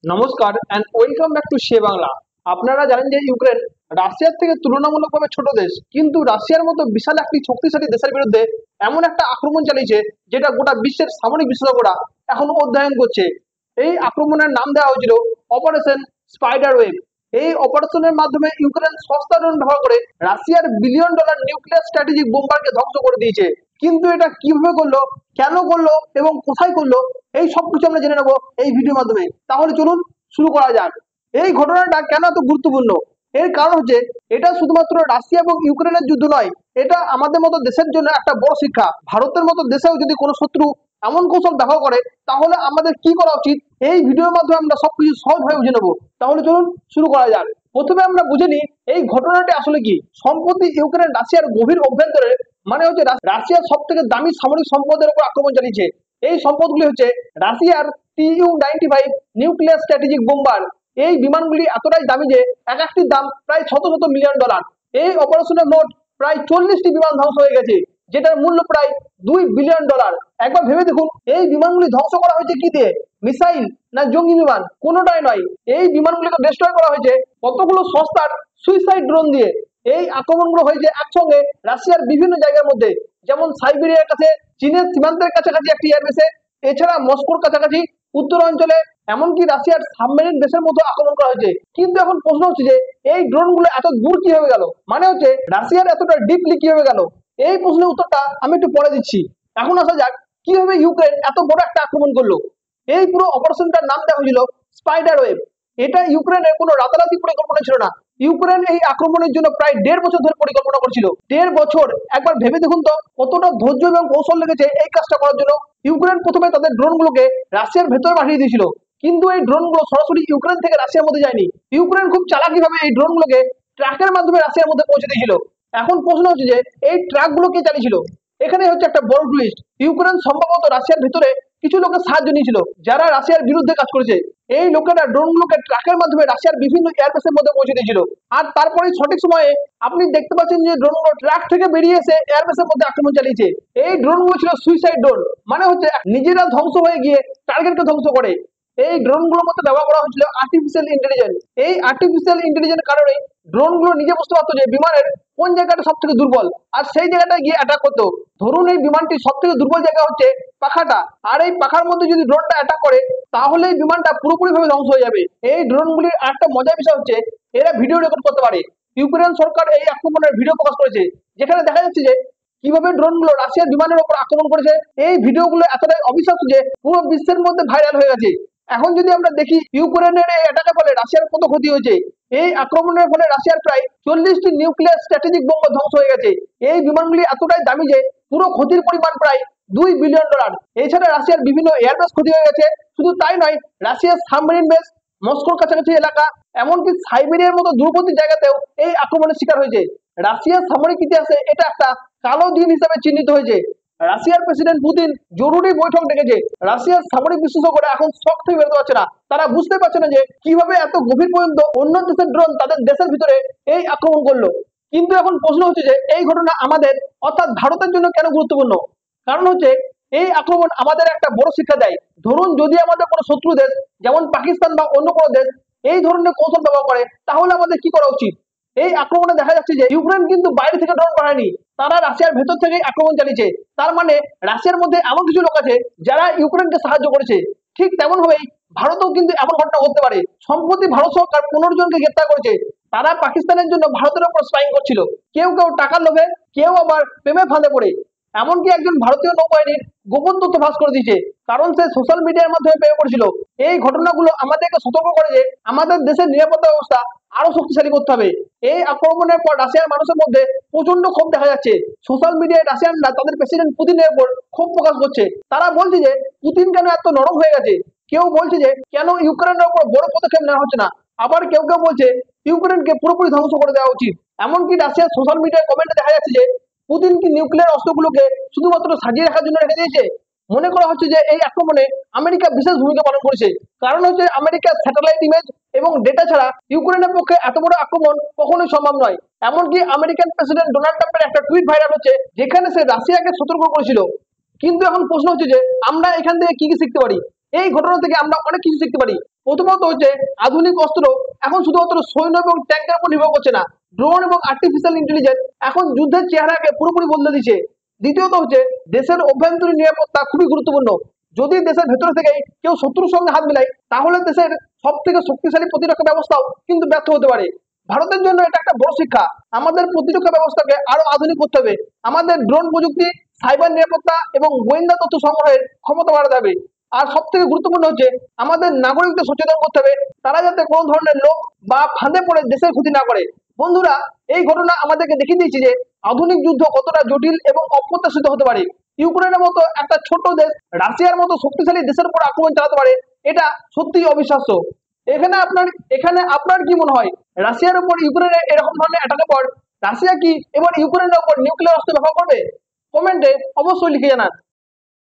নমস্কার and welcome back to say Bangla. আপনারা জানেন যে ইউক্রেন রাশিয়ার থেকে তুলনামূলকভাবে ছোট দেশ, কিন্তু রাশিয়ার মতো বিশাল একটি শক্তিশালী দেশের বিরুদ্ধে এমন একটা আক্রমণ চালিয়েছে যেটা গোটা বিশ্বের সামরিক বিশেষজ্ঞরা এখন অধ্যয়ন করছে। এই আক্রমণের নাম দেওয়া হয়েছিল অপারেশন স্পাইডার ওয়েব। এই অপারেশনের মাধ্যমে ইউক্রেন সস্তা ড্রোন ব্যবহার করে রাশিয়ার বিলিয়ন ডলার নিউক্লিয়ার স্ট্র্যাটেজিক বোম্বারকে ধ্বংস করে দিয়েছে। কিন্তু এটা কিভাবে করলো, কেন করলো এবং কোথায় করলো, এই সবকিছু আমরা জেনে নেবো এই ভিডিওর মাধ্যমে। তাহলে চলুন শুরু করা যাক। এই ঘটনাটা কেন এত গুরুত্বপূর্ণ? এর কারণ হচ্ছে এটা শুধুমাত্র রাশিয়া এবং ইউক্রেনের যুদ্ধ নয়, এটা আমাদের মতো দেশের জন্য একটা বড় শিক্ষা। ভারতের মতো দেশেও যদি কোনো শত্রু এমন কৌশল ব্যবহার করে তাহলে আমাদের কি করা উচিত, এই ভিডিওর মাধ্যমে আমরা সবকিছু সহজভাবে বুঝে নেবো। তাহলে চলুন শুরু করা যাক। প্রথমে আমরা বুঝে নিই এই ঘটনাটি আসলে কি। সম্প্রতি ইউক্রেন রাশিয়ার গভীর অভ্যন্তরে, মানে হচ্ছে রাশিয়ার সব থেকে দামি সামরিক সম্পদের উপর আক্রমণ চালিয়েছে। এই সম্পদগুলি হচ্ছে রাশিয়ার TU-95 নিউক্লিয়ার স্ট্র্যাটেজিক বোম্বার। এই বিমানগুলি এতটাই দামি যে এক একটির দাম প্রায় শত শত মিলিয়ন ডলার। এই অপারেশনে মোট প্রায় 40টি বিমান ধ্বংস হয়ে গেছে, যেটার মূল্য প্রায় $2 বিলিয়ন। একবার ভেবে দেখুন, এই বিমানগুলি ধ্বংস করা হয়েছে কি দিয়ে? মিসাইল না জঙ্গি বিমান? কোনোটাই নয়। এই বিমানগুলিকে ডিস্ট্রয় করা হয়েছে কতগুলো সস্তার সুইসাইড ড্রোন দিয়ে। এই আক্রমণগুলো হয়েছে একসঙ্গে রাশিয়ার বিভিন্ন জায়গার মধ্যে, যেমন সাইবেরিয়ার কাছে, চীনের সীমান্তের কাছাকাছি একটি এয়ারবেসে, এছাড়া মস্কোর কাছাকাছি, উত্তর অঞ্চলে, এমনকি রাশিয়ার সাবমেরিন দেশের মতো আক্রমণ করা হয়েছে। কিন্তু এখন প্রশ্ন হচ্ছে যে এই ড্রোনগুলো এত দূর কিভাবে গেল, মানে হচ্ছে রাশিয়ার এতটা ডিপলি কিভাবে গেল। এই প্রশ্নের উত্তরটা আমি একটু পরে দিচ্ছি। এখন আসা যাক কিভাবে ইউক্রেন এত বড় একটা আক্রমণ করলো। এই পুরো অপারেশনটার নাম দেওয়া হয়েছিল স্পাইডার ওয়েব। এটা ইউক্রেনের কোনো রাতারাতি পরিকল্পনা ছিল না। ইউক্রেন এই আক্রমণের জন্য প্রায় 1.5 বছর ধরে পরিকল্পনা করছিল। 1.5 বছর! একবার ভেবে দেখুন তো কতটা ধৈর্য এবং কৌশল লেগেছে এই কাজটা করার জন্য। ইউক্রেন প্রথমে তাদের ড্রোনগুলোকে রাশিয়ার ভেতরে পাঠিয়ে দিয়েছিল, কিন্তু এই ড্রোনগুলো সরাসরি ইউক্রেন থেকে রাশিয়ার মধ্যে যায়নি। ইউক্রেন খুব চালাকিভাবে এই ড্রোনগুলোকে ট্রাকের মাধ্যমে রাশিয়ার মধ্যে পৌঁছে দিয়েছিল। এখন প্রশ্ন হচ্ছে যে এই ট্রাকগুলো কে চালিয়েছিল? এখানে হচ্ছে একটা বড় টুইস্ট। ইউক্রেন সম্ভবত রাশিয়ার ভেতরে কিছু লোকের সাহায্য নিয়েছিল যারা রাশিয়ার বিরুদ্ধে কাজ করেছে। এই লোকেরা ড্রোনগুলোকে ট্রাকের মাধ্যমে রাশিয়ার বিভিন্ন এয়ারবেসের মধ্যে পৌঁছে দিয়েছিল। আর তারপরে সঠিক সময়ে আপনি দেখতে পাচ্ছেন যে ড্রোনগুলো ট্রাক থেকে বেরিয়ে এসে এয়ারবেসের মধ্যে আক্রমণ চালিয়েছে। এই ড্রোনগুলো ছিল সুইসাইড ড্রোন, মানে হচ্ছে নিজেরা ধ্বংস হয়ে গিয়ে টার্গেটকে ধ্বংস করে। এই ড্রোনগুলোর মধ্যে ব্যবহার করা হয়েছিল আর্টিফিশিয়াল ইন্টেলিজেন্স। এই আর্টিফিশিয়াল ইন্টেলিজেন্স কারণে ড্রোনগুলো নিজে বুঝতে পারতো যে বিমানের কোন জায়গাটা সব থেকে দুর্বল, আর সেই জায়গাটায় গিয়ে অ্যাটাক করতো। ধরুন এই বিমানটির সব থেকে দুর্বল জায়গা হচ্ছে পাখাটা, আর এই পাখার মধ্যে যদি ড্রোনটা অ্যাটাক করে তাহলে এই বিমানটা পুরোপুরি ভাবে ধ্বংস হয়ে যাবে। এই ড্রোনগুলির একটা মজার বিষয় হচ্ছে এরা ভিডিও রেকর্ড করতে পারে। ইউক্রেন সরকার এই আক্রমণের ভিডিও প্রকাশ করেছে, যেখানে দেখা যাচ্ছে যে কিভাবে ড্রোনগুলো রাশিয়ার বিমানের উপর আক্রমণ করেছে। এই ভিডিওগুলো এতটাই অবিশ্বাস্য যে পুরো বিশ্বের মধ্যে ভাইরাল হয়ে গেছে। এখন যদি আমরা দেখি ইউক্রেনের এই অ্যাটাকের ফলে রাশিয়ার কত ক্ষতি হয়েছে। এই আক্রমণের ফলে রাশিয়ার প্রায় 40টি নিউক্লিয়ার স্ট্র্যাটেজিক বোম্ব ধ্বংস হয়ে গেছে। এই বিমানগুলি এতটাই দামি যে পুরো ক্ষতির পরিমাণ প্রায় $2 বিলিয়ন। এছাড়া রাশিয়ার বিভিন্ন এয়ারবেস ক্ষতি হয়ে গেছে। শুধু তাই নয়, রাশিয়ার সাবমেরিন বেস, মস্কোর কাছাকাছি এলাকা, এমনকি সাইবেরিয়ার মতো দূরবর্তী জায়গাতেও এই আক্রমণের শিকার হয়েছে। রাশিয়ার সামরিক ইতিহাসে এটা একটা কালো দিন হিসেবে চিহ্নিত হয়েছে। রাশিয়ার প্রেসিডেন্ট পুতিন জরুরি বৈঠক ডেকেছে। রাশিয়ার সামরিক বিশেষজ্ঞরা এখন শক থেকে বেরোতে পারছে না। তারা বুঝতে পারছে না যে কিভাবে এত গভীর পর্যন্ত অন্য দেশের ড্রোন তাদের দেশের ভিতরে এই আক্রমণ করলো। কিন্তু এখন প্রশ্ন হচ্ছে যে এই ঘটনা আমাদের, অর্থাৎ ভারতের জন্য কেন গুরুত্বপূর্ণ? কারণ হচ্ছে এই আক্রমণ আমাদের একটা বড় শিক্ষা দেয়। ধরুন যদি আমাদের কোনো শত্রু দেশ, যেমন পাকিস্তান বা অন্য কোনো দেশ, এই ধরনের কৌশল ব্যবহার করে তাহলে আমাদের কি করা উচিত। এই আক্রমণে দেখা যাচ্ছে যে ইউক্রেন কিন্তু বাইরে থেকে ড্রোন পাঠায়নি, তারা রাশিয়ার ভেতর থেকে আক্রমণ চালিয়েছে। তার মানে রাশিয়ার মধ্যে এমন কিছু লোক আছে যারা ইউক্রেনকে সাহায্য করেছে। ঠিক তেমন ভাবেই ভারতেও কিন্তু এমন ঘটনা হতে পারে। সম্প্রতি ভারত সরকার 15 জনকে গ্রেপ্তার করেছে। তারা পাকিস্তানের জন্য ভারতের উপর স্পাইং করছিল, কেউ কেউ টাকার লোভে, কেউ আবার প্রেমে ফাঁদে পড়ে। এমনকি একজন ভারতীয় নৌবাহিনীর গোপন তথ্য ফাঁস করে দিয়েছে, কারণ সে সোশ্যাল মিডিয়ার মাধ্যমে প্রেমে পড়েছিল। এই ঘটনাগুলো আমাদেরকে সতর্ক করে যে আমাদের দেশের নিরাপত্তা ব্যবস্থা আরো শক্তিশালী করতে হবে। এই আক্রমণের পর রাশিয়ার মানুষের মধ্যে প্রচন্ড ক্ষোভ দেখা যাচ্ছে। সোশ্যাল মিডিয়ায় রাশিয়ানরা তাদের প্রেসিডেন্ট পুতিনের উপর ক্ষোভ প্রকাশ করছে। তারা বলছে যে পুতিন কেন এত নরম হয়ে গেছে। কেউ বলছে যে কেন ইউক্রেনের উপর বড় পদক্ষেপ নেওয়া হচ্ছে না। আবার কেউ কেউ বলছে ইউক্রেনকে পুরোপুরি ধ্বংস করে দেওয়া উচিত। এমনকি রাশিয়ার সোশ্যাল মিডিয়ায় কমেন্টে দেখা যাচ্ছে যে পুতিন কি নিউক্লিয়ার অস্ত্রগুলোকে শুধুমাত্র সাজিয়ে রাখার জন্য রেখে দিয়েছে। মনে করা হচ্ছে যে এই আক্রমণে আমেরিকা বিশেষ ভূমিকা পালন করেছে। কারণ হচ্ছে আমেরিকার স্যাটেলাইট ইমেজ এবং ডেটা ছাড়া ইউক্রেনের পক্ষে এত বড় আক্রমণ কখনোই সম্ভব নয়। এমনকি আমেরিকান প্রেসিডেন্ট ডোনাল্ড ট্রাম্পের একটা টুইট ভাইরাল হচ্ছে, যেখানে সে রাশিয়াকে সতর্ক করেছিল। কিন্তু এখন প্রশ্ন হচ্ছে যে আমরা এখান থেকে কি কি শিখতে পারি। এই ঘটনা থেকে আমরা অনেক কিছু শিখতে পারি। প্রথমত হচ্ছে আধুনিক অস্ত্র এখন শুধুমাত্র সৈন্য এবং ট্যাঙ্কের উপর নির্ভর করছে না, ড্রোন এবং আর্টিফিশিয়াল ইন্টেলিজেন্স এখন যুদ্ধের চেহারাকে পুরোপুরি বদলে দিচ্ছে। দ্বিতীয়ত হচ্ছে দেশের অভ্যন্তরীণ নিরাপত্তা খুবই গুরুত্বপূর্ণ। যদি দেশের ভেতরে থেকে কেউ শত্রুর সঙ্গে হাত মিলায় তাহলে দেশের সব থেকে শক্তিশালী প্রতিরক্ষা ব্যবস্থাও কিন্তু ব্যর্থ হতে পারে। ভারতের জন্য এটা একটা বড় শিক্ষা। আমাদের প্রতিরক্ষা ব্যবস্থাকে আরো আধুনিক করতে হবে। আমাদের ড্রোন প্রযুক্তি, সাইবার নিরাপত্তা এবং গোয়েন্দা তথ্য সংগ্রহের ক্ষমতা বাড়াতে হবে। আর সব থেকে গুরুত্বপূর্ণ হচ্ছে আমাদের নাগরিকদের সচেতন করতে হবে, তারা যাতে কোনো ধরনের লোক বা ফাঁদে পড়ে দেশের ক্ষতি না করে। বন্ধুরা, এই ঘটনা আমাদেরকে দেখিয়ে দিয়েছে যে আধুনিক যুদ্ধ কতটা জটিল এবং অপ্রত্যাশিত হতে পারে। ইউক্রেনের মতো একটা ছোট্ট দেশ রাশিয়ার মতো শক্তিশালী দেশের উপর আক্রমণ চালাতে পারে, এটা সত্যিই অবিশ্বাস্য। এখানে আপনার কি মনে হয়, রাশিয়ার উপর ইউক্রেনের এরকম ধরনের অ্যাটাকের পর রাশিয়া কি এবার ইউক্রেনের উপর নিউক্লিয়ার অস্ত্র ব্যবহার করবে? কমেন্টে অবশ্যই লিখে জানান।